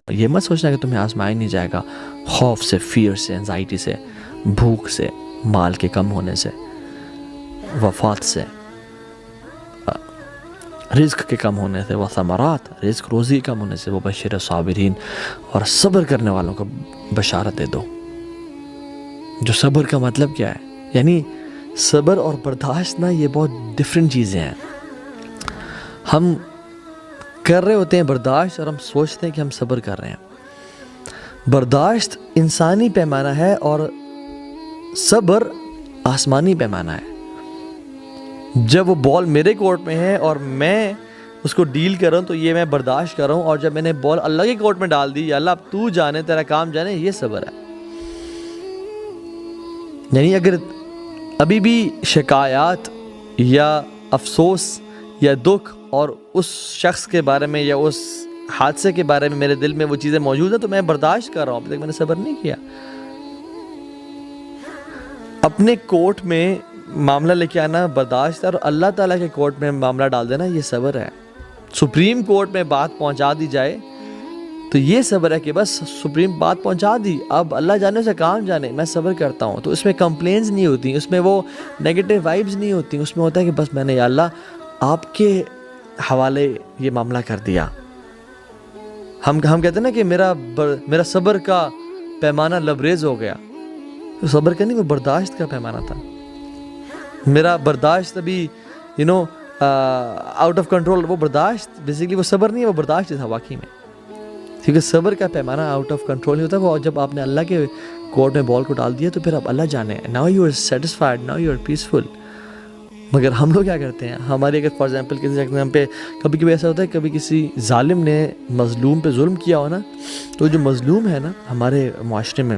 یہ مت سوچنا کہ تمہیں آزمایا نہیں جائے گا خوف سے، فیئر سے، انزائٹی سے، بھوک سے، مال کے کم ہونے سے، وفات سے، رزق کے کم ہونے سے، وہ ثمرات، رزق روزی کم ہونے سے، وہ بشر صابرین، اور صبر کرنے والوں کو بشارت دے دو. جو صبر کا مطلب کیا ہے؟ یعنی صبر اور برداشت نا یہ بہت ڈفرینٹ چیزیں ہیں. ہم کر رہے ہوتے ہیں برداشت اور ہم سوچتے ہیں کہ ہم صبر کر رہے ہیں. برداشت انسانی پیمانہ ہے اور صبر آسمانی پیمانہ ہے. جب وہ بال میرے کورٹ میں ہے اور میں اس کو ڈیل کر رہا ہوں تو یہ میں برداشت کر رہا ہوں، اور جب میں نے بال اللہ کے کورٹ میں ڈال دی، یا اللہ اب تو جانے، تیرا کام جانے، یہ صبر ہے. یعنی اگر ابھی بھی شکایات یا افسوس یا دکھ اور اس شخص کے بارے میں یا اس حادثے کے بارے میں میرے دل میں وہ چیزیں موجود ہیں تو میں برداشت کر رہا ہوں، اب تک میں نے صبر نہیں کیا. اپنے کورٹ میں معاملہ لے کے آنا برداشت ہے، اور اللہ تعالیٰ کے کورٹ میں معاملہ ڈال دینا یہ صبر ہے. سپریم کورٹ میں بات پہنچا دی جائے تو یہ صبر ہے کہ بس سپریم بات پہنچا دی، اب اللہ جانے سے کام جانے، میں صبر کرتا ہوں. تو اس میں کمپلینز نہیں ہوتی، اس میں وہ نیگیٹو وائبز نہیں ہوتی، اس میں ہوتا ہے کہ بس میں نے یا اللہ آپ کے حوالے یہ معاملہ کر دیا. ہم کہتے ہیں نا کہ میرا صبر کا پیمانہ لبریز ہو گیا. تو صبر کا نہیں، وہ برداشت کا پیمانہ تھا. میرا برداشت ابھی آؤٹ آف کنٹرول، وہ برداشت بیسیکلی وہ صبر نہیں ہے، وہ برداشت تھا واقعی میں. کیونکہ صبر کا پیمانہ آؤٹ آف کنٹرول نہیں ہوتا، وہ جب آپ نے اللہ کے کورٹ میں بال کو ڈال دیا تو پھر اب اللہ جانے، now you are satisfied, now you are peaceful. مگر ہم لوگ کیا کرتے ہیں، ہماری اگر فار ایگزامپل کسی ایگزام پہ کبھی کبھی ایسا ہوتا ہے، کبھی کسی ظالم نے مظلوم پہ ظلم کیا ہو نا، تو جو مظلوم ہے نا ہمارے معاشرے میں،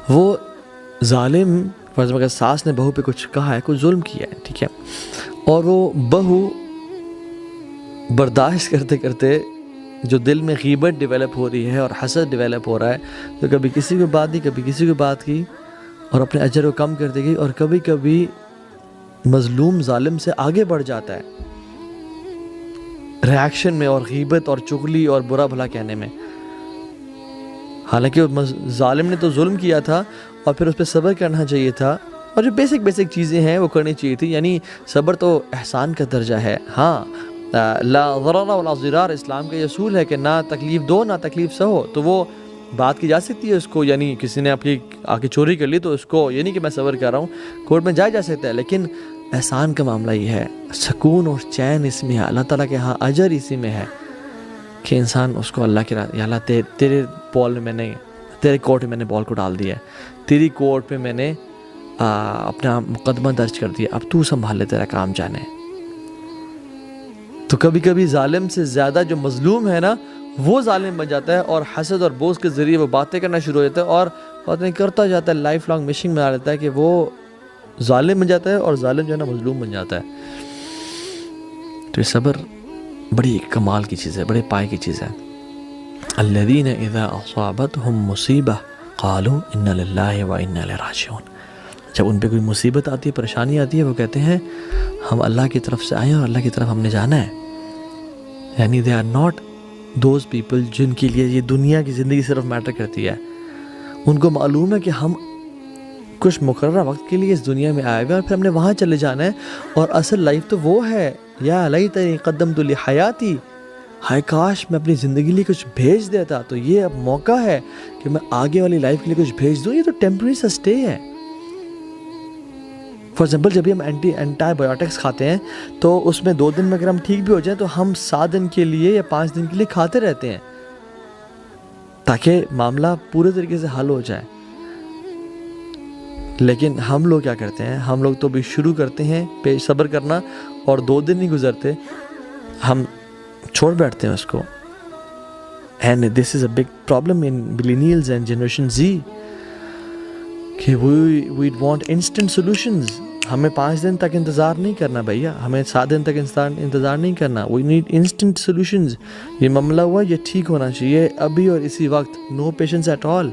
وہ ظالم فار ایگزامپل اگر ساس نے بہو پہ کچھ کہا ہے، کچھ ظلم کیا ہے، ٹھیک ہے، اور وہ بہو برداشت کرتے کرتے جو دل میں غیبت ڈیولپ ہو رہی ہے اور حسد ڈیولپ ہو رہا ہے، تو کبھی کسی کو بات دی، کبھی کسی کو بات کی، اور اپنے اجر کو کم کر دے گی، اور کبھی کبھی مظلوم ظالم سے آگے بڑھ جاتا ہے ریاکشن میں، اور غیبت اور چغلی اور برا بھلا کہنے میں. حالانکہ ظالم نے تو ظلم کیا تھا اور پھر اس پہ صبر کرنا چاہیے تھا، اور جو بیسک چیزیں ہیں وہ کرنی چاہیے تھی. یعنی صبر تو احسان کا درجہ ہے. ہاں، لا ضرر ولا ضرار اسلام کا یہ اصول ہے کہ نہ تکلیف دو نہ تکلیف سہو. تو وہ بات کی جا سکتی ہے اس کو، یعنی کسی نے آپ کی آ کے چوری کر لی تو اس کو یہ نہیں کہ میں صبر کر رہا ہوں، کورٹ میں جایا جا سکتا ہے. لیکن احسان کا معاملہ یہ ہے، سکون اور چین اس میں ہے، اللہ تعالیٰ کے ہاں اجر اسی میں ہے کہ انسان اس کو اللہ کے یا اللہ تیرے بال میں نے، تیرے کورٹ میں میں نے بال کو ڈال دیا ہے، تیری کورٹ پہ میں نے اپنا مقدمہ درج کر دیا، اب تو سنبھال لے، تیرا کام جانے. تو کبھی کبھی ظالم سے زیادہ جو مظلوم ہے نا وہ ظالم بن جاتا ہے، اور حسد اور بغض کے ذریعے وہ باتیں کرنا شروع ہو جاتا ہے، اور باتیں کرتا جاتا ہے، لائف لانگ مشنگ میں آ جاتا ہے کہ وہ ظالم بن جاتا ہے، اور ظالم جو ہے نا مظلوم بن جاتا ہے. تو یہ صبر بڑی کمال کی چیز ہے، بڑے پائے کی چیز ہے. الذین اذا اصابتهم مصیبہ قالوا انا للہ وانا الیہ راجعون. جب ان پہ کوئی مصیبت آتی ہے، پریشانی آتی ہے، وہ کہتے ہیں ہم اللہ کی طرف سے آئے ہیں اور اللہ کی طرف ہم نے جانا ہے. یعنی they are not those people جن کے لیے یہ دنیا کی زندگی صرف میٹر کرتی ہے. ان کو معلوم ہے کہ ہم کچھ مقررہ وقت کے لیے اس دنیا میں آئے ہوئے اور پھر ہم نے وہاں چلے جانا ہے، اور اصل لائف تو وہ ہے. یا لیتنی قدمت لحیاتی، ہائے کاش میں اپنی زندگی لیے کچھ بھیج دیتا. تو یہ اب موقع ہے کہ میں آگے والی لائف کے لیے کچھ بھیج دوں. یہ تو ٹیمپرری سا اسٹے ہے. فار ایگزامپل جب بھی ہم اینٹی بایوٹکس کھاتے ہیں تو اس میں 2 دن میں اگر ہم ٹھیک بھی ہو جائیں تو ہم 7 دن کے لیے یا 5 دن کے لیے کھاتے رہتے ہیں تاکہ معاملہ پورے طریقے سے حل ہو جائے. لیکن ہم لوگ کیا کرتے ہیں، ہم لوگ تو بھی شروع کرتے ہیں صبر کرنا، اور 2 دن نہیں گزرتے ہم چھوڑ بیٹھتے ہیں اس کو. And this is a big problem in millennials and generation Z کہ وی وانٹ انسٹنٹ سولوشنز. ہمیں 5 دن تک انتظار نہیں کرنا بھیا، ہمیں 7 دن تک انتظار نہیں کرنا. We need instant solutions. یہ معاملہ ہوا، یہ ٹھیک ہونا چاہیے ابھی اور اسی وقت. نو پیشنس ایٹ آل.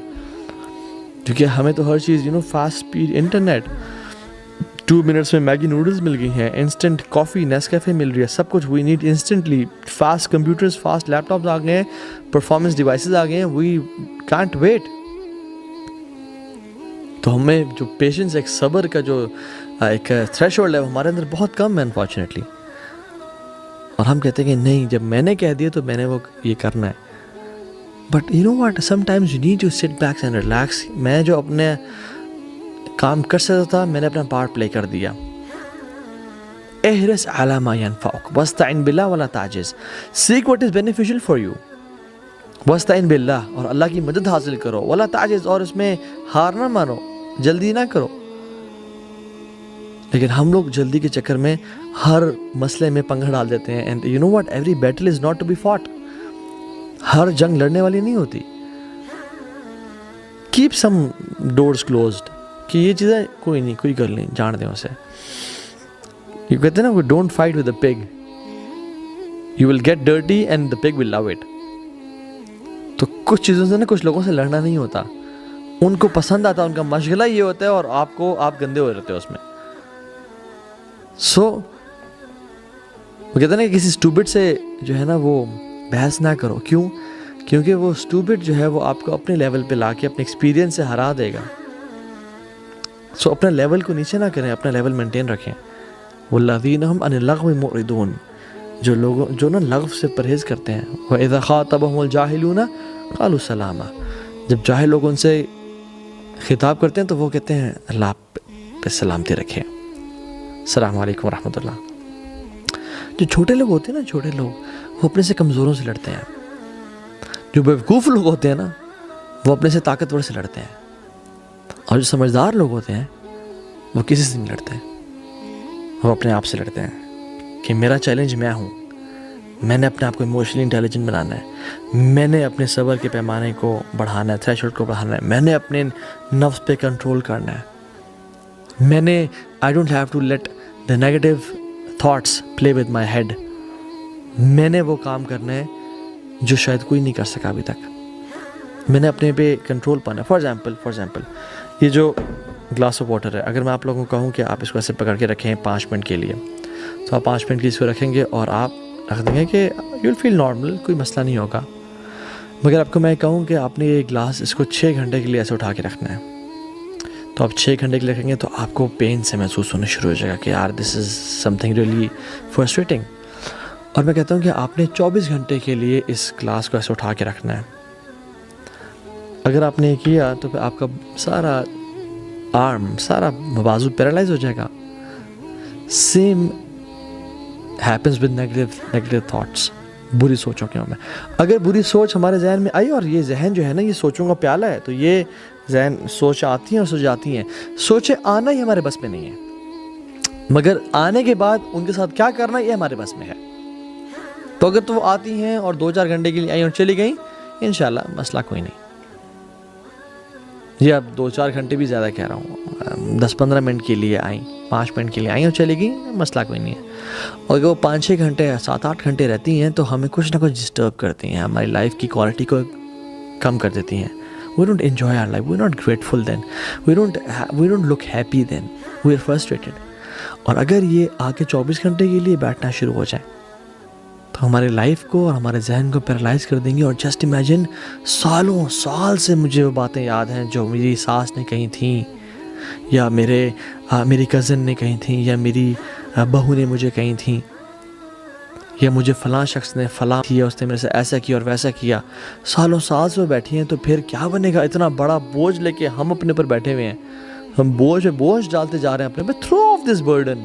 کیونکہ ہمیں تو ہر چیز فاسٹ اسپیڈ انٹرنیٹ. 2 منٹس میں میگی نوڈلس مل گئی ہیں, انسٹنٹ کافی نیسکیفے مل رہی ہے, سب کچھ we need instantly, fast computers, fast laptops آ گئے ہیں, پرفارمنس ڈیوائسز آ گئے ہیں, وی کانٹ ویٹ. تو ہمیں جو پیشنس, ایک صبر کا جو ایک تھریش ہولڈ ہے وہ ہمارے اندر بہت کم ہے انفارچونیٹلی. اور ہم کہتے ہیں کہ نہیں, جب میں نے کہہ دیا تو میں نے وہ یہ کرنا ہے. But you know what, sometimes you need to sit back and relax. میں جو اپنے کام کر سکتا تھا میں نے اپنا پارٹ پلے کر دیا. احرص علی ما ینفعک واستعن باللہ ولا تعجز. Seek what is beneficial for you واستعن باللہ, اور اللہ کی مدد حاصل کرو, ولا تعجز, اور اس میں ہار نہ مانو, جلدی نہ کرو. لیکن ہم لوگ جلدی کے چکر میں ہر مسئلے میں پنگا ڈال دیتے ہیں. And you know what, every battle is not to be fought. ہر جنگ لڑنے والی نہیں ہوتی. کیپ سم ڈورز کلوزڈ, کہ یہ چیزیں کوئی نہیں, کوئی کر نہیں, جان دیں اسے. یہ کہتے ہیں نا, don't fight with a pig, you will get dirty and the pig will love it. تو کچھ چیزوں سے نا, کچھ لوگوں سے لڑنا نہیں ہوتا, ان کو پسند آتا, ان کا مشغلہ یہ ہوتا ہے, اور آپ گندے ہو رہتے ہو اس میں. سو وہ کہتے ہیں نا, کسی اسٹوپڈ سے جو ہے نا وہ بحث نہ کرو. کیوں؟ کیونکہ وہ اسٹوپڈ جو ہے وہ آپ کو اپنے لیول پہ لا کے اپنے ایکسپیرینس سے ہرا دے گا. سو اپنا لیول کو نیچے نہ کریں, اپنا لیول مینٹین رکھیں. والذین هم عن اللغو معرضون, جو لوگوں جو نا لغو سے پرہیز کرتے ہیں. وَإِذَا خَاطَبَهُمُ الْجَاهِلُونَ قَالُوا سَلَامًا, جب جاہل لوگ ان سے خطاب کرتے ہیں تو وہ کہتے ہیں اللہ پہ سلامتی رکھیں, السلام علیکم ورحمۃ اللہ. جو چھوٹے لوگ ہوتے ہیں نا, چھوٹے لوگ وہ اپنے سے کمزوروں سے لڑتے ہیں. جو بیوقوف لوگ ہوتے ہیں نا وہ اپنے سے طاقتور سے لڑتے ہیں. اور جو سمجھدار لوگ ہوتے ہیں وہ کسی سے نہیں لڑتے, وہ اپنے آپ سے لڑتے ہیں کہ میرا چیلنج میں ہوں, میں نے اپنے آپ کو ایموشنلی انٹیلیجنٹ بنانا ہے, میں نے اپنے صبر کے پیمانے کو بڑھانا ہے, تھریش ہولڈ کو بڑھانا ہے, میں نے اپنے نفس پہ کنٹرول کرنا ہے, میں نے I don't have to let the negative thoughts play with my head. میں نے وہ کام کرنا ہے جو شاید کوئی نہیں کر سکا ابھی تک. میں نے اپنے پہ کنٹرول پانا ہے. فار ایگزامپل یہ جو گلاس آف واٹر ہے, اگر میں آپ لوگوں کو کہوں کہ آپ اس کو ایسے پکڑ کے رکھیں 5 منٹ کے لیے, تو آپ 5 منٹ کے اس کو رکھیں گے اور آپ رکھ دیں گے کہ یو ول فیل نارمل, کوئی مسئلہ نہیں ہوگا. مگر آپ کو میں کہوں کہ آپ نے یہ گلاس اس کو 6 گھنٹے کے لیے ایسے اٹھا کے رکھنا ہے, تو آپ 6 گھنٹے کے لیے رکھیں گے تو آپ کو پین سے محسوس ہونا شروع ہو جائے گا کہ یار دس از سم تھنگ ریئلی فرسٹریٹنگ. اور میں کہتا ہوں کہ آپ نے 24 گھنٹے کے لیے اس گلاس کو ایسے اٹھا کے رکھنا ہے. اگر آپ نے کیا تو پھر آپ کا سارا آرم, سارا بازو پیرالائز ہو جائے گا. Same happens with negative thoughts, بری سوچوں کے میں. اگر بری سوچ ہمارے ذہن میں آئی, اور یہ ذہن جو ہے نا یہ سوچوں کا پیالہ ہے, تو یہ ذہن سوچ آتی ہیں اور سو جاتی ہیں. سوچیں آنا ہی ہمارے بس میں نہیں ہے, مگر آنے کے بعد ان کے ساتھ کیا کرنا یہ ہمارے بس میں ہے. تو اگر تو وہ آتی ہیں اور 2-4 گھنٹے کے لیے آئی اور چلی گئیں, انشاءاللہ مسئلہ کوئی نہیں. جی اب 2-4 گھنٹے بھی زیادہ کہہ رہا ہوں, 10-15 منٹ کے لیے آئیں, 5 منٹ کے لیے آئیں اور چلی گئیں, مسئلہ کوئی نہیں ہے. اور اگر وہ 5-6 گھنٹے 7-8 گھنٹے رہتی ہیں تو ہمیں کچھ نہ کچھ ڈسٹرب کرتی ہیں, ہماری لائف کی کوالٹی کو کم کر دیتی ہیں. We don't enjoy our life, we're not grateful then, we don't look happy then, we're frustrated. اور اگر یہ آگے 24 گھنٹے کے لیے بیٹھنا شروع ہو جائیں تو ہمارے لائف کو اور ہمارے ذہن کو پیرالائز کر دیں گے. اور جسٹ امیجن, سالوں سال سے مجھے وہ باتیں یاد ہیں جو میری ساس نے کہی تھیں, یا میری کزن نے کہی تھیں, یا میری بہو نے مجھے کہی تھیں, یا مجھے فلاں شخص نے فلاں کیا, اس نے میرے سے ایسا کیا اور ویسا کیا. سالوں سال سے وہ بیٹھی ہیں, تو پھر کیا بنے گا؟ اتنا بڑا بوجھ لے کے ہم اپنے پر بیٹھے ہوئے ہیں, ہم بوجھ ڈالتے جا رہے ہیں اپنے پہ. Through of this burden,